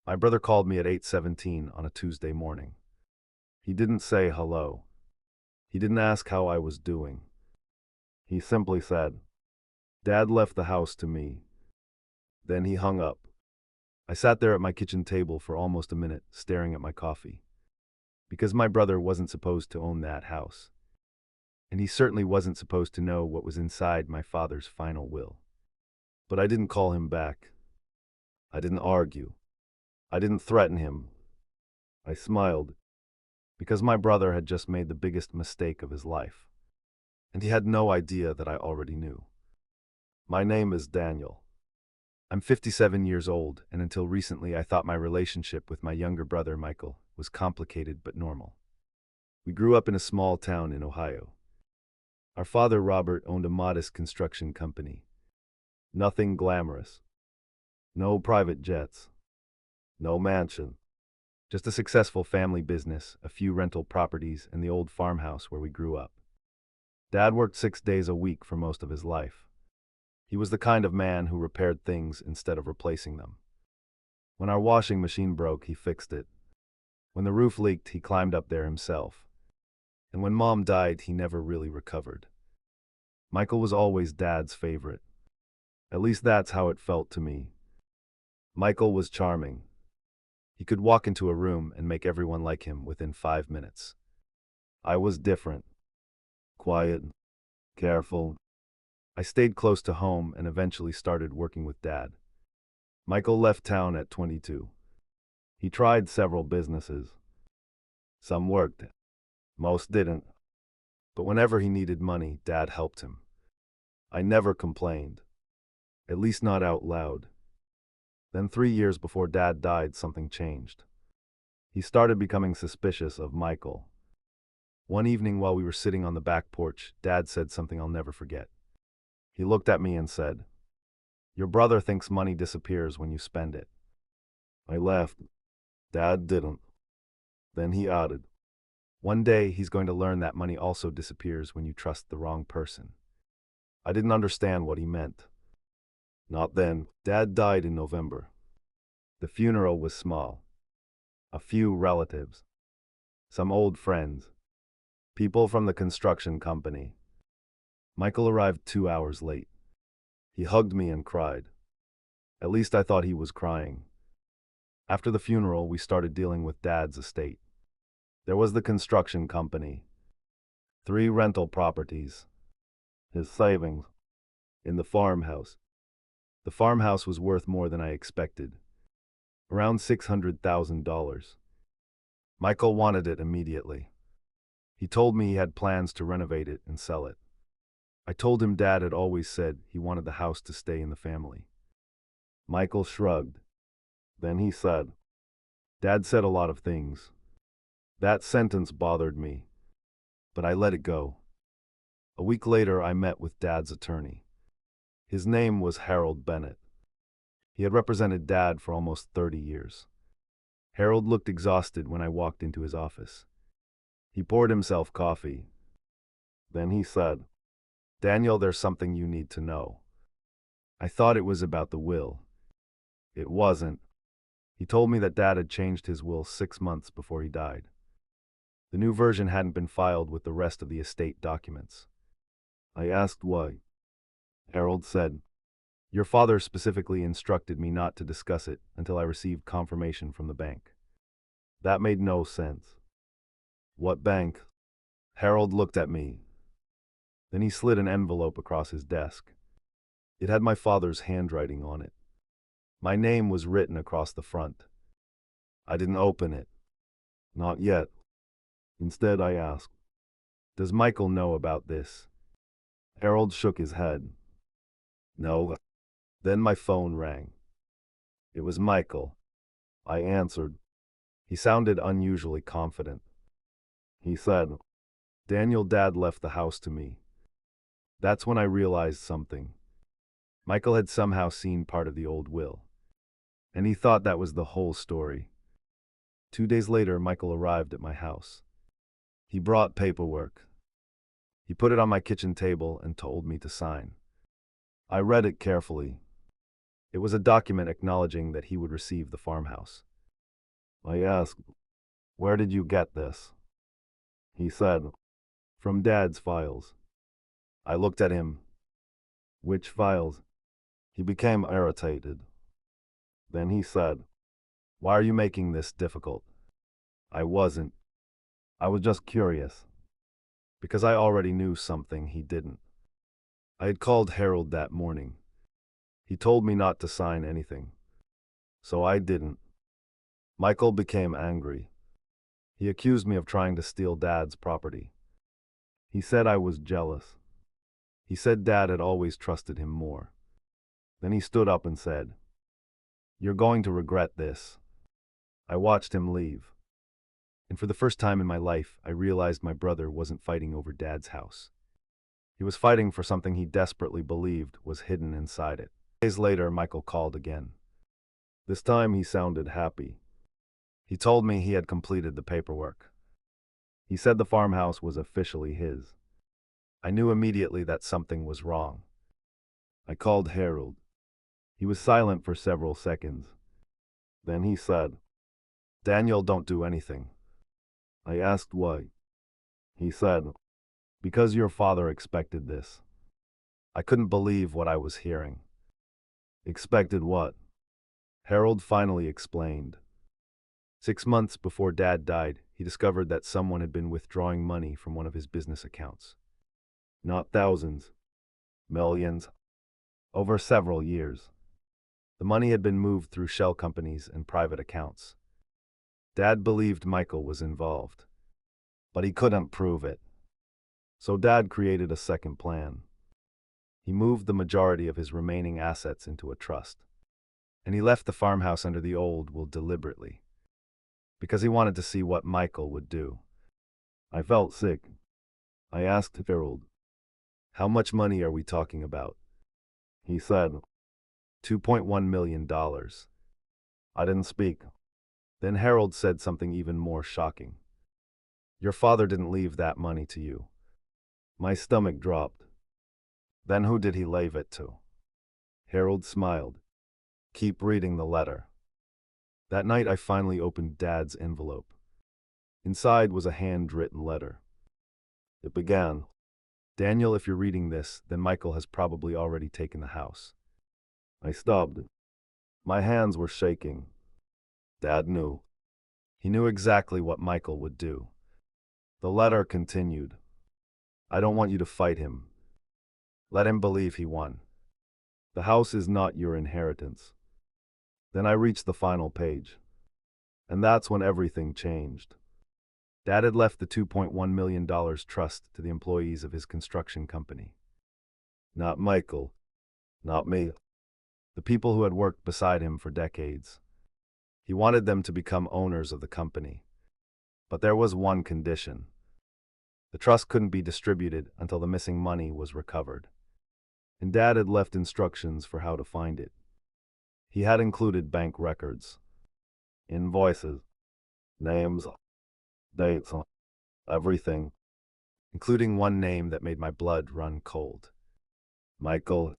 My brother called me at 8:17 on a Tuesday morning. He didn't say hello. He didn't ask how I was doing. He simply said, "Dad left the house to me." Then he hung up. I sat there at my kitchen table for almost a minute, staring at my coffee. Because my brother wasn't supposed to own that house. And he certainly wasn't supposed to know what was inside my father's final will. But I didn't call him back. I didn't argue. I didn't threaten him. I smiled, because my brother had just made the biggest mistake of his life. And he had no idea that I already knew. My name is Daniel. I'm 57 years old, and until recently I thought my relationship with my younger brother, Michael, was complicated but normal. We grew up in a small town in Ohio. Our father, Robert, owned a modest construction company. Nothing glamorous. No private jets. No mansion. Just a successful family business, a few rental properties, and the old farmhouse where we grew up. Dad worked 6 days a week for most of his life. He was the kind of man who repaired things instead of replacing them. When our washing machine broke, he fixed it. When the roof leaked, he climbed up there himself. And when Mom died, he never really recovered. Michael was always Dad's favorite. At least that's how it felt to me. Michael was charming. He could walk into a room and make everyone like him within 5 minutes. I was different. Quiet, careful. I stayed close to home and eventually started working with Dad. Michael left town at 22. He tried several businesses. Some worked. Most didn't. But whenever he needed money, Dad helped him. I never complained. At least not out loud. Then 3 years before Dad died, something changed. He started becoming suspicious of Michael. One evening while we were sitting on the back porch, Dad said something I'll never forget. He looked at me and said, "Your brother thinks money disappears when you spend it." I laughed. Dad didn't. Then he added, "One day he's going to learn that money also disappears when you trust the wrong person." I didn't understand what he meant. Not then. Dad died in November. The funeral was small. A few relatives. Some old friends. People from the construction company. Michael arrived 2 hours late. He hugged me and cried. At least I thought he was crying. After the funeral, we started dealing with Dad's estate. There was the construction company. 3 rental properties. His savings. In the farmhouse. The farmhouse was worth more than I expected. Around $600,000. Michael wanted it immediately. He told me he had plans to renovate it and sell it. I told him Dad had always said he wanted the house to stay in the family. Michael shrugged. Then he said, "Dad said a lot of things." That sentence bothered me, but I let it go. A week later, I met with Dad's attorney. His name was Harold Bennett. He had represented Dad for almost 30 years. Harold looked exhausted when I walked into his office. He poured himself coffee. Then he said, "Daniel, there's something you need to know." I thought it was about the will. It wasn't. He told me that Dad had changed his will 6 months before he died. The new version hadn't been filed with the rest of the estate documents. I asked why. Harold said, "Your father specifically instructed me not to discuss it until I received confirmation from the bank." That made no sense. What bank? Harold looked at me. Then he slid an envelope across his desk. It had my father's handwriting on it. My name was written across the front. I didn't open it. Not yet. Instead, I asked, "Does Michael know about this?" Harold shook his head. "No." Then my phone rang. It was Michael. I answered. He sounded unusually confident. He said, "Daniel, Dad left the house to me." That's when I realized something. Michael had somehow seen part of the old will. And he thought that was the whole story. 2 days later, Michael arrived at my house. He brought paperwork. He put it on my kitchen table and told me to sign. I read it carefully. It was a document acknowledging that he would receive the farmhouse. I asked, "Where did you get this?" He said, "From Dad's files." I looked at him. "Which files?" He became irritated. Then he said, "Why are you making this difficult?" I wasn't. I was just curious, because I already knew something he didn't. I had called Harold that morning. He told me not to sign anything, so I didn't. Michael became angry. He accused me of trying to steal Dad's property. He said I was jealous. He said Dad had always trusted him more. Then he stood up and said, "You're going to regret this." I watched him leave. And for the first time in my life, I realized my brother wasn't fighting over Dad's house. He was fighting for something he desperately believed was hidden inside it. Days later, Michael called again. This time he sounded happy. He told me he had completed the paperwork. He said the farmhouse was officially his. I knew immediately that something was wrong. I called Harold. He was silent for several seconds. Then he said, "Daniel, don't do anything." I asked why. He said, "Because your father expected this." I couldn't believe what I was hearing. Expected what? Harold finally explained. 6 months before Dad died, he discovered that someone had been withdrawing money from one of his business accounts. Not thousands, millions, over several years. The money had been moved through shell companies and private accounts. Dad believed Michael was involved, but he couldn't prove it. So Dad created a second plan. He moved the majority of his remaining assets into a trust, and he left the farmhouse under the old will deliberately, because he wanted to see what Michael would do. I felt sick. I asked Harold, "How much money are we talking about?" He said, $2.1 million. I didn't speak. Then Harold said something even more shocking. "Your father didn't leave that money to you." My stomach dropped. Then who did he leave it to? Harold smiled. "Keep reading the letter." That night I finally opened Dad's envelope. Inside was a handwritten letter. It began, "Daniel, if you're reading this, then Michael has probably already taken the house." I stopped. My hands were shaking. Dad knew. He knew exactly what Michael would do. The letter continued, "I don't want you to fight him. Let him believe he won. The house is not your inheritance." Then I reached the final page. And that's when everything changed. Dad had left the $2.1 million trust to the employees of his construction company. Not Michael. Not me. The people who had worked beside him for decades. He wanted them to become owners of the company. But there was one condition. The trust couldn't be distributed until the missing money was recovered. And Dad had left instructions for how to find it. He had included bank records, invoices, names, dates, everything, including one name that made my blood run cold. Michael.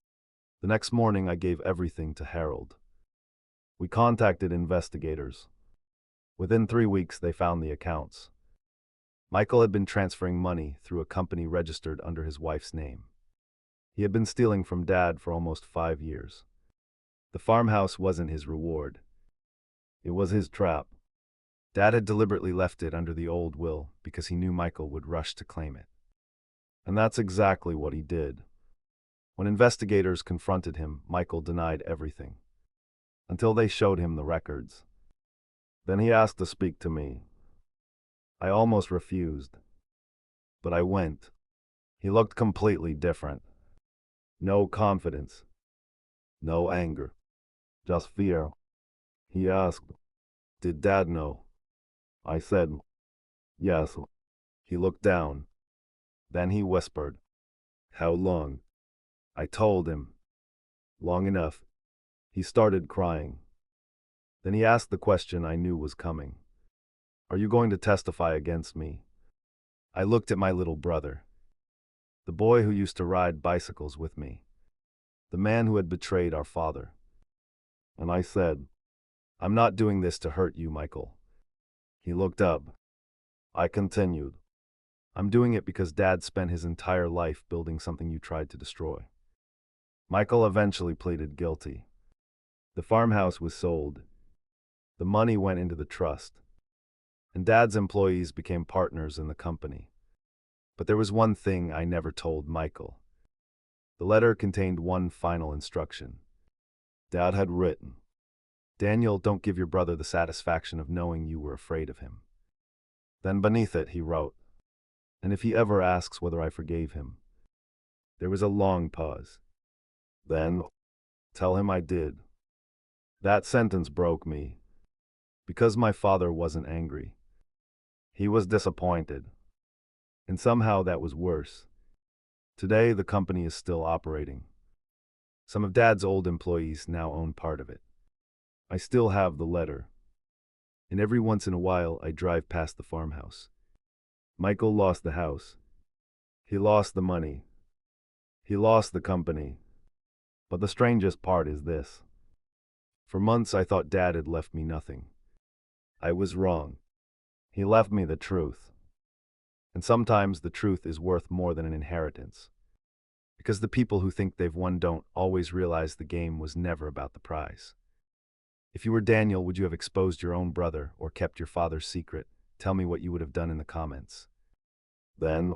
The next morning I gave everything to Harold. We contacted investigators. Within 3 weeks they found the accounts. Michael had been transferring money through a company registered under his wife's name. He had been stealing from Dad for almost 5 years. The farmhouse wasn't his reward. It was his trap. Dad had deliberately left it under the old will because he knew Michael would rush to claim it. And that's exactly what he did. When investigators confronted him, Michael denied everything, until they showed him the records. Then he asked to speak to me. I almost refused, but I went. He looked completely different. No confidence, no anger, just fear. He asked, "Did Dad know?" I said, "Yes." He looked down. Then he whispered, "How long?" I told him, "Long enough." He started crying. Then he asked the question I knew was coming. "Are you going to testify against me?" I looked at my little brother, the boy who used to ride bicycles with me, the man who had betrayed our father. And I said, "I'm not doing this to hurt you, Michael. He looked up. I continued. I'm doing it because Dad spent his entire life building something you tried to destroy. Michael eventually pleaded guilty. The farmhouse was sold. The money went into the trust. And Dad's employees became partners in the company. But there was one thing I never told Michael. The letter contained one final instruction. Dad had written, Daniel, don't give your brother the satisfaction of knowing you were afraid of him. Then beneath it he wrote, and if he ever asks whether I forgave him. There was a long pause. Then, tell him I did. That sentence broke me. Because my father wasn't angry. He was disappointed. And somehow that was worse. Today, the company is still operating. Some of Dad's old employees now own part of it. I still have the letter. And every once in a while, I drive past the farmhouse. Michael lost the house. He lost the money. He lost the company. But the strangest part is this. For months, I thought Dad had left me nothing. I was wrong. He left me the truth. And sometimes the truth is worth more than an inheritance. Because the people who think they've won don't always realize the game was never about the prize. If you were Daniel, would you have exposed your own brother or kept your father's secret? Tell me what you would have done in the comments. And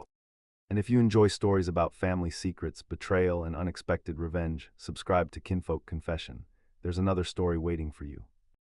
if you enjoy stories about family secrets, betrayal, and unexpected revenge, subscribe to Kinfolk Confession. There's another story waiting for you.